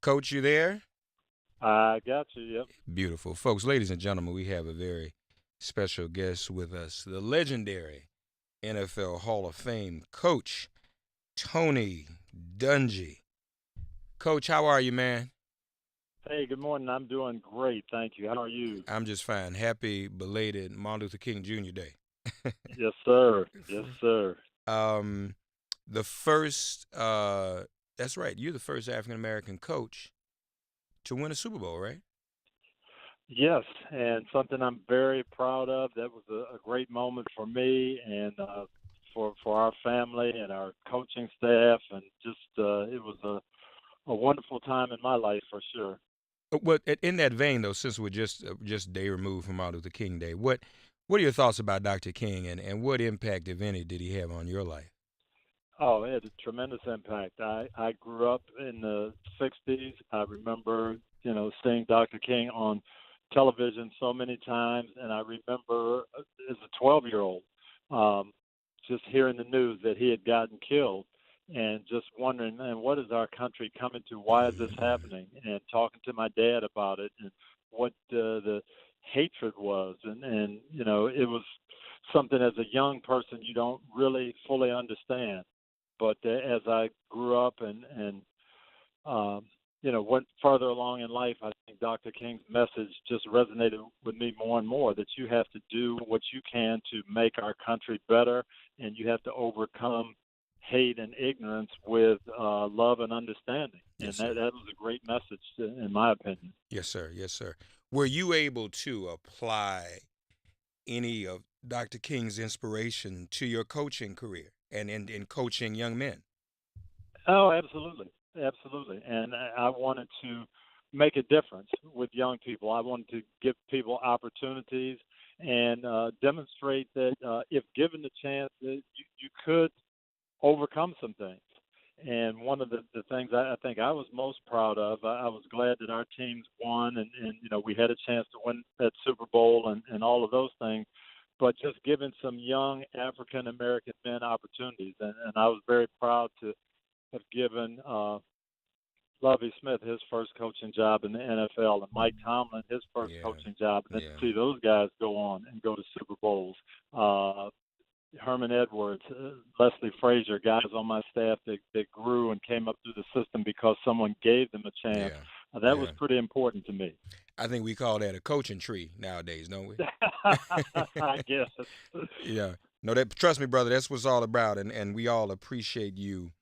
Coach, you there? I got you. Yep. Beautiful. Folks, ladies and gentlemen, we have a very special guest with us, the legendary NFL Hall of Fame coach, Tony Dungy. Coach, how are you, man? Hey, good morning. I'm doing great. Thank you. How are you? I'm just fine. Happy belated Martin Luther King Jr. Day. Yes, sir. Yes, sir. um, the first, that's right, you're the first African American coach to win a Super Bowl, right? Yes, and something I'm very proud of. That was a great moment for me and for our family and our coaching staff, and just it was a wonderful time in my life for sure. What in that vein, though, since we're just a day removed from Martin Luther King Day, what are your thoughts about Dr. King and what impact, if any, did he have on your life? Oh, it had a tremendous impact. I grew up in the '60s. I remember, seeing Dr. King on television so many times, and I remember as a 12-year-old, um, just hearing the news that he had gotten killed, and just wondering, man, what is our country coming to? Why is this happening? And talking to my dad about it, and what the hatred was, and it was something as a young person you don't really fully understand, but as I grew up and went further along in life, I think Dr. King's message just resonated with me more and more, that you have to do what you can to make our country better, and you have to overcome hate and ignorance with love and understanding. And Yes, that sir. was a great message, in my opinion. Yes, sir. Yes, sir. Were you able to apply any of Dr. King's inspiration to your coaching career and in coaching young men? Oh, absolutely, absolutely. And I wanted to make a difference with young people. I wanted to give people opportunities and demonstrate that if given the chance, that you could overcome some things. And one of the things I think I was most proud of, I was glad that our teams won, and we had a chance to win that Super Bowl and all of those things. But just giving some young African American men opportunities, and I was very proud to have given Lovie Smith his first coaching job in the NFL, and Mike Tomlin his first Yeah, coaching job, and then yeah, to see those guys go on and go to Super Bowls. Herman Edwards, Leslie Frazier, guys on my staff that grew and came up through the system because someone gave them a chance. yeah, That was yeah. pretty important to me. I think we call that a coaching tree nowadays, don't we? I guess. Yeah. No, that trust me, brother. That's what it's all about, and we all appreciate you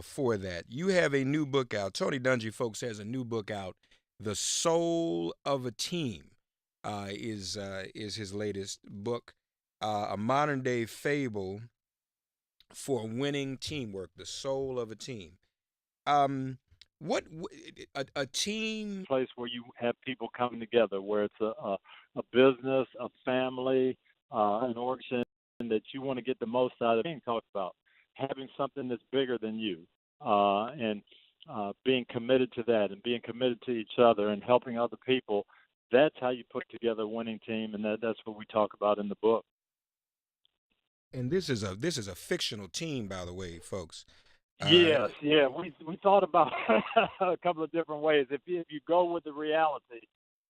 for that. You have a new book out. Tony Dungy, folks, has a new book out. The Soul of a Team is his latest book. A modern day fable for winning teamwork. The soul of a team. Um, what a team? Place where you have people coming together, where it's a business, a family, an organization that you want to get the most out of. Being talked about having something that's bigger than you, and being committed to that, and being committed to each other, and helping other people. That's how you put together a winning team, and that's what we talk about in the book. And this is a fictional team, by the way, folks. Uh, Yes, yeah, we thought about a couple of different ways. If you go with the reality,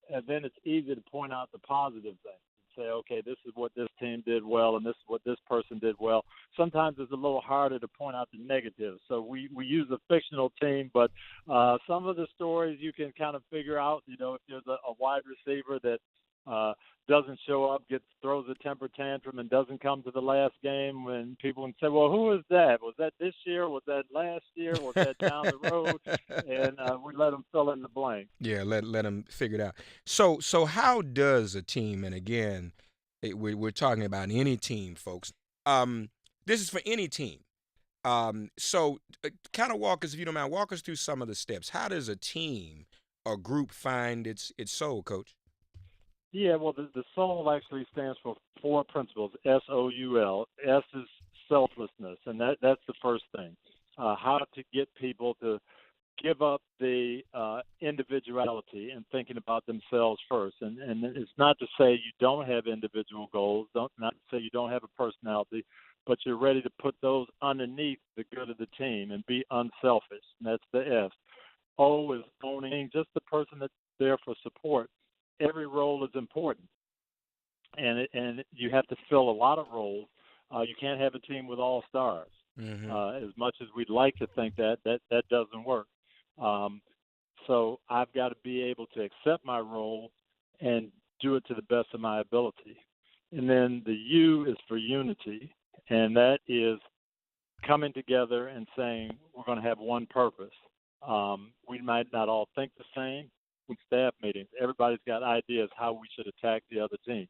then it's easy to point out the positive things and say, okay, this is what this team did well, and this is what this person did well. Sometimes it's a little harder to point out the negatives. So we use a fictional team, but some of the stories you can kind of figure out. If there's a wide receiver that uh, doesn't show up, throws a temper tantrum, and doesn't come to the last game, when people can say, "Well, who was that? Was that this year? Was that last year? Was that down the road?" And we let them fill in the blank. Yeah, let them figure it out. So how does a team? And again, we're talking about any team, folks. Um, this is for any team. So kind of walk us, if you don't mind, walk us through some of the steps. How does a team or group find its soul, Coach? Yeah, well, the soul actually stands for four principles: SOUL. S is selflessness, and that's the first thing. How to get people to give up the individuality and thinking about themselves first. And it's not to say you don't have individual goals, not to say you don't have a personality, but you're ready to put those underneath the good of the team and be unselfish. And that's the S. O is owning, just the person that's there for support. Every role is important, and you have to fill a lot of roles. You can't have a team with all stars. Mm-hmm. As much as we'd like to think that doesn't work. Um, so I've got to be able to accept my role and do it to the best of my ability. And then the U is for unity, and that is coming together and saying we're going to have one purpose. We might not all think the same. With staff meetings, everybody's got ideas how we should attack the other team.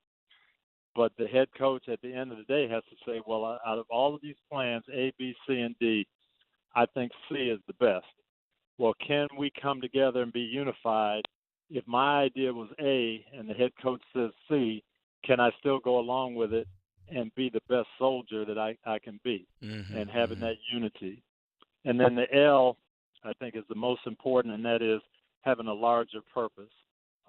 But the head coach at the end of the day has to say, well, out of all of these plans, A, B, C, and D, I think C is the best. Well, can we come together and be unified? If my idea was A and the head coach says C, can I still go along with it and be the best soldier that I can be, Mm-hmm. and having Mm-hmm. that unity? And then the L, I think, is the most important, and that is having a larger purpose.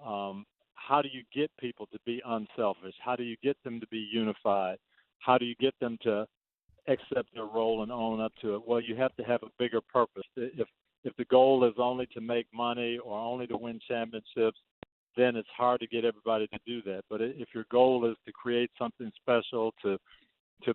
How do you get people to be unselfish? How do you get them to be unified? How do you get them to accept their role and own up to it? Well, you have to have a bigger purpose. If the goal is only to make money or only to win championships, then it's hard to get everybody to do that. But if your goal is to create something special, to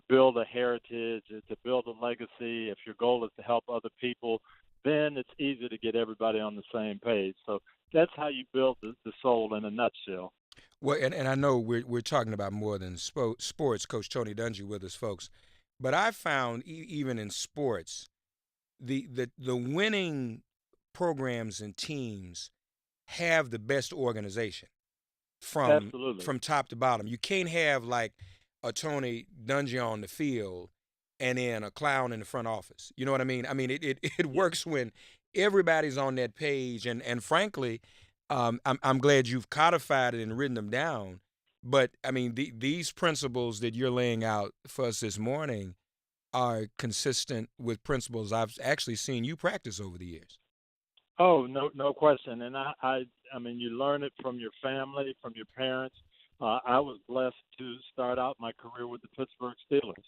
build a heritage, to build a legacy, if your goal is to help other people, then it's easier to get everybody on the same page. So that's how you build the soul in a nutshell. Well, and I know we're talking about more than sports. Coach Tony Dungy with us, folks. But I found even in sports, the winning programs and teams have the best organization from Absolutely. top to bottom. You can't have like a Tony Dungy on the field and then a clown in the front office. You know what I mean? I mean it Yeah. works when everybody's on that page, and frankly, I'm glad you've codified it and written them down. But I mean these principles that you're laying out for us this morning are consistent with principles I've actually seen you practice over the years. Oh, no question. And I mean, you learn it from your family, from your parents. I was blessed to start out my career with the Pittsburgh Steelers,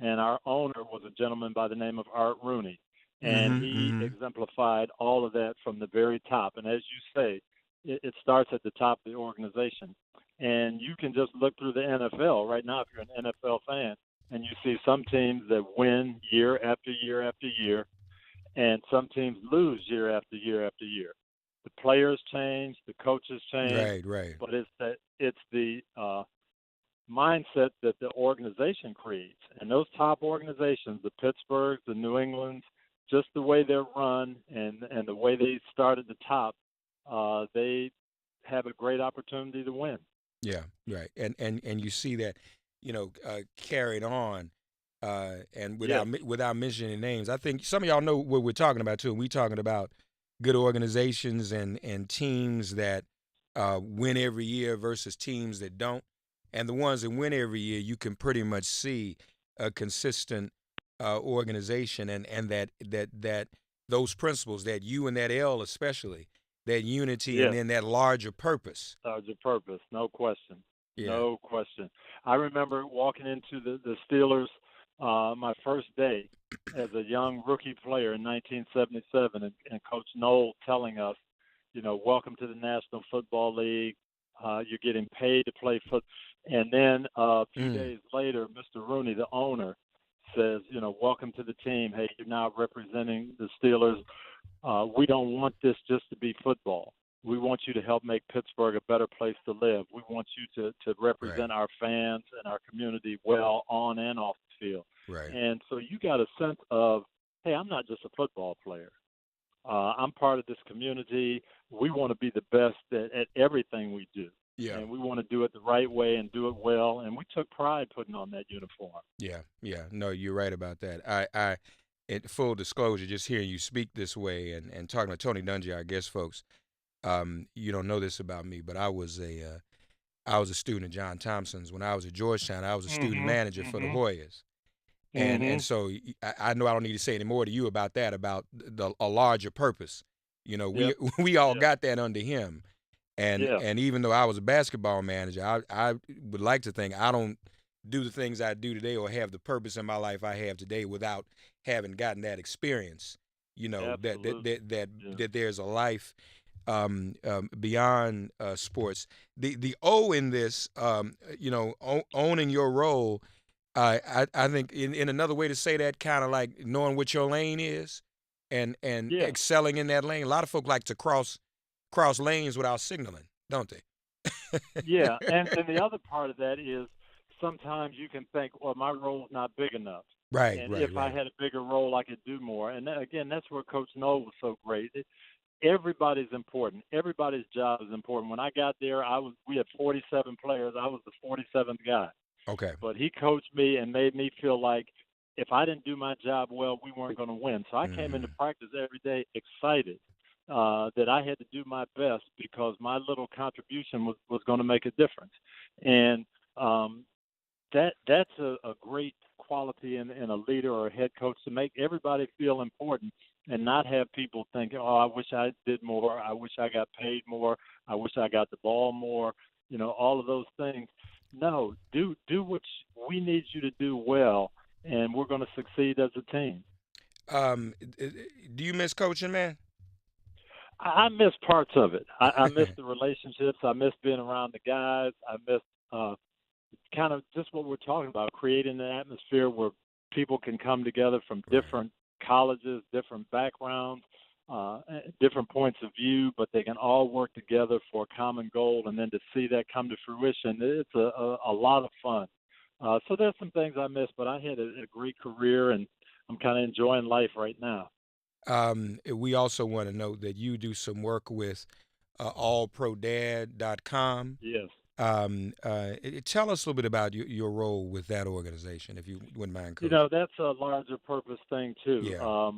and our owner was a gentleman by the name of Art Rooney, and Mm-hmm. he Mm-hmm. exemplified all of that from the very top. And as you say, it starts at the top of the organization, and you can just look through the NFL right now if you're an NFL fan, and you see some teams that win year after year after year, and some teams lose year after year after year. The players change, the coaches change, Right, right. but it's the mindset that the organization creates. And those top organizations, the Pittsburghs, the New Englands, just the way they're run and the way they start at the top, they have a great opportunity to win. Yeah, right. And you see that, carried on, and Yes, without mentioning names. I think some of y'all know what we're talking about too. We talking about good organizations and teams that win every year versus teams that don't. And the ones that win every year, you can pretty much see a consistent organization, and that those principles, that U and that L especially, that unity and yes. then that larger purpose. Serves a purpose, no question, Yeah. no question. I remember walking into the Steelers my first day as a young rookie player in 1977, and Coach Knoll telling us, welcome to the National Football League. You're getting paid to play football. And then a few Mm. days later, Mr. Rooney, the owner, says, welcome to the team. Hey, you're now representing the Steelers. We don't want this just to be football. We want you to help make Pittsburgh a better place to live. We want you to Right. represent our fans and our community well on and off the field. Right. And so you got a sense of, hey, I'm not just a football player. I'm part of this community. We want to be the best at everything we do. Yeah. And we want to do it the right way and do it well. And we took pride putting on that uniform. Yeah. Yeah. No, you're right about that. In full disclosure, just hearing you speak this way and talking to Tony Dungy, our guest folks, you don't know this about me, but I was a student at John Thompson's when I was at Georgetown. I was a student Mhm. manager for the Mhm. Hoyas, and Mhm. so I know I don't need to say any more to you about that, about a larger purpose. We Yep. we all Yep. got that under him, Yeah. and even though I was a basketball manager, I would like to think I don't do the things I do today or have the purpose in my life I have today without having gotten that experience. You know that that Absolutely. that that, Yeah. that there's a life beyond sports. The O in this, owning your role. I think in another way to say that, kind of like knowing what your lane is, and Yeah. excelling in that lane. A lot of folk like to cross lanes without signaling, don't they? Yeah, and the other part of that is sometimes you can think, well, my role's not big enough, Right, and right, if I right. had a bigger role, I could do more. And again, that's where Coach Noel was so great. Everybody's important. Everybody's job is important. When I got there, we had 47 players. I was the 47th guy, Okay. but he coached me and made me feel like if I didn't do my job well, we weren't going to win. So I came into Hmm. practice every day excited that I had to do my best because my little contribution was going to make a difference. And um, that's a great quality in a leader or a head coach, to make everybody feel important and not have people thinking, oh, I wish I did more, I wish I got paid more, I wish I got the ball more, all of those things. No, do what we need you to do well, and we're going to succeed as a team. Do you miss coaching, man? I miss parts of it. I miss the relationships. I miss being around the guys. I miss uh, kind of just what we're talking about, creating an atmosphere where people can come together from Right. different colleges, different backgrounds, different points of view, but they can all work together for a common goal, and then to see that come to fruition, it's a lot of fun. So there's some things I miss, but I had a great career, and I'm kind of enjoying life right now. We also want to note that you do some work with allprodad.com. Yes. Tell us a little bit about your role with that organization, if you wouldn't mind, You Coach. know, that's a larger purpose thing too. Yeah.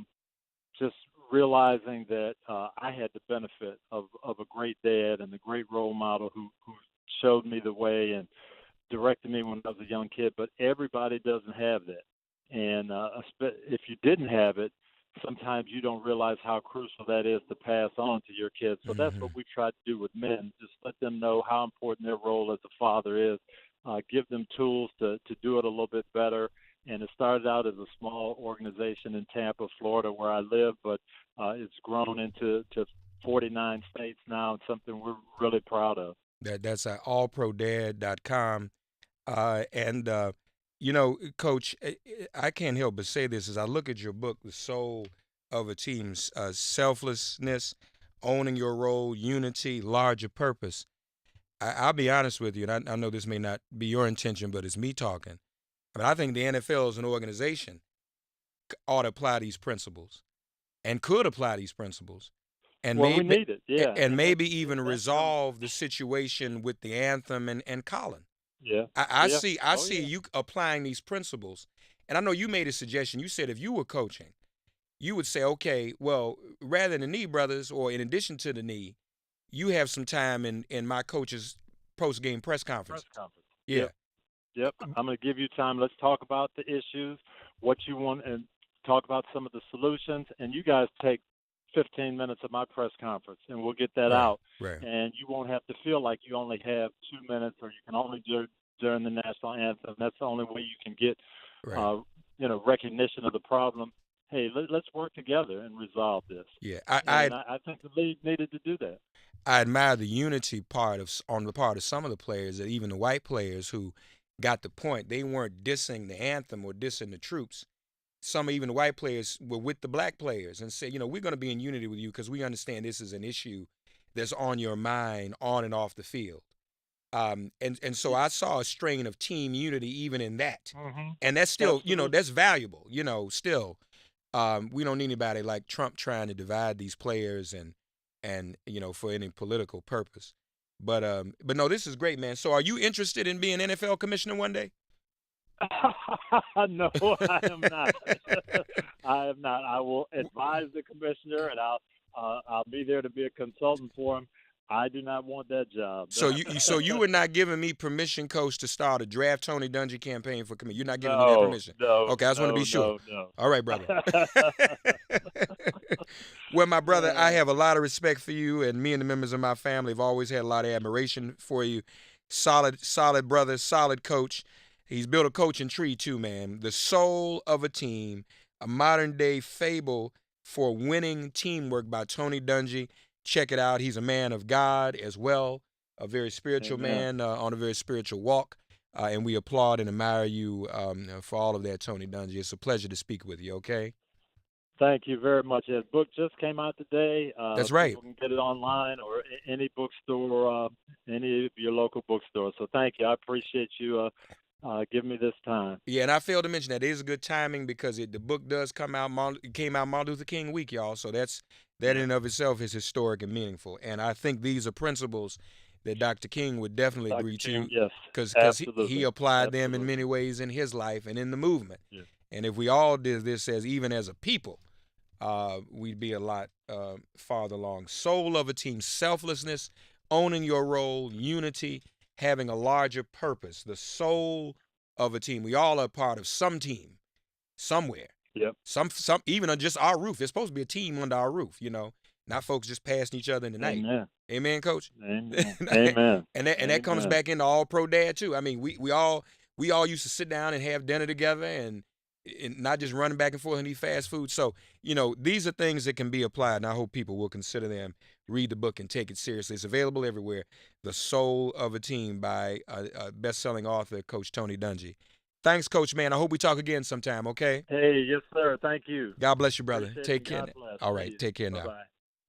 Just realizing that I had the benefit of a great dad and a great role model who showed me the way and directed me when I was a young kid. But everybody doesn't have that, and if you didn't have it, sometimes you don't realize how crucial that is to pass on to your kids. So that's what Hmm. we try to do with men: just let them know how important their role as a father is. Give them tools to do it a little bit better, and it started out as a small organization in Tampa, Florida, where I live, but it's grown into 49 states now, and something we're really proud of. That's allprodad.com. And Coach, I can't help but say this as I look at your book, The Soul of a Team's Selflessness, Owning Your Role, Unity, Larger Purpose. I'll be honest with you, and I know this may not be your intention, but it's me talking. But I think the NFL as an organization ought to apply these principles and could apply these principles, and Well, we maybe need it, yeah, and and maybe that even that comes. resolve the situation with the anthem and Colin. Yeah, I yeah, see I oh see yeah, you applying these principles. And I know you made a suggestion. You said if you were coaching, you would say, okay, well, rather than the knee, brothers, or in addition to the knee, you have some time in my coach's post game press press conferences. conference. Yeah. Yep, yep. I'm going to give you time. Let's talk about the issues, what you want, and talk about some of the solutions. And you guys take 15 minutes of my press conference, and we'll get that Right. out. Right. And you won't have to feel like you only have 2 minutes, or you can only do it during the national anthem. That's the only way you can get, Right. uh, recognition of the problem. Hey, let's work together and resolve this. Yeah. And I think the league needed to do that. I admire the unity part on the part of some of the players, that even the white players who got the point. They weren't dissing the anthem or dissing the troops. Some even the white players were with the black players and said, we're going to be in unity with you because we understand this is an issue that's on your mind on and off the field. And so I saw a strain of team unity even in that. Mm-hmm. And that's still, Absolutely. that's valuable, still. We don't need anybody like Trump trying to divide these players and for any political purpose. But no, this is great, man. So are you interested in being NFL commissioner one day? No, I am not. I am not. I will advise the commissioner, and I'll be there to be a consultant for him. I do not want that job. So you were not giving me permission, coach, to start a draft Tony Dungy campaign for committee. You're not giving me that No, permission. no, Okay, I just want to be no, sure. no, no. All right, brother. Well, my brother, I have a lot of respect for you, and me and the members of my family have always had a lot of admiration for you. Solid brother, solid coach. He's built a coaching tree too, man. The soul of a team, a modern day fable for Winning Teamwork by Tony Dungy. Check it out. He's a man of God as well, a very spiritual Amen. man on a very spiritual walk. And we applaud and admire you for all of that, Tony Dungy. It's a pleasure to speak with you, okay? Thank you very much. The book just came out today. That's right. People can get it online or any bookstore, any of your local bookstores. So thank you. I appreciate you giving me this time. Yeah, and I failed to mention that it is good timing because the book does come out. It came out Martin Luther King week, y'all. So that in and of itself is historic and meaningful. And I think these are principles that Dr. King would definitely Dr. agree King, to, yes, because he absolutely. applied them in Absolutely. many ways in his life and in the movement. Yeah. And if we all did this even as a people, we'd be a lot farther along. Soul of a team, selflessness, owning your role, unity, having a larger purpose. The soul of a team. We all are part of some team somewhere. Yep. Some even on just our roof. There's supposed to be a team under our roof, not folks just passing each other in the night. Amen. Amen, Coach. Amen. Amen. And that comes back into All Pro Dad too. I mean, we all used to sit down and have dinner together and not just running back and forth and eat fast food. So, these are things that can be applied, and I hope people will consider them, read the book, and take it seriously. It's available everywhere. The Soul of a Team by best-selling author, Coach Tony Dungy. Thanks, Coach, man. I hope we talk again sometime, okay? Hey, yes, sir. Thank you. God bless you, brother. Appreciate Take it. care. God bless. All right. Peace. Take care now. Bye-bye.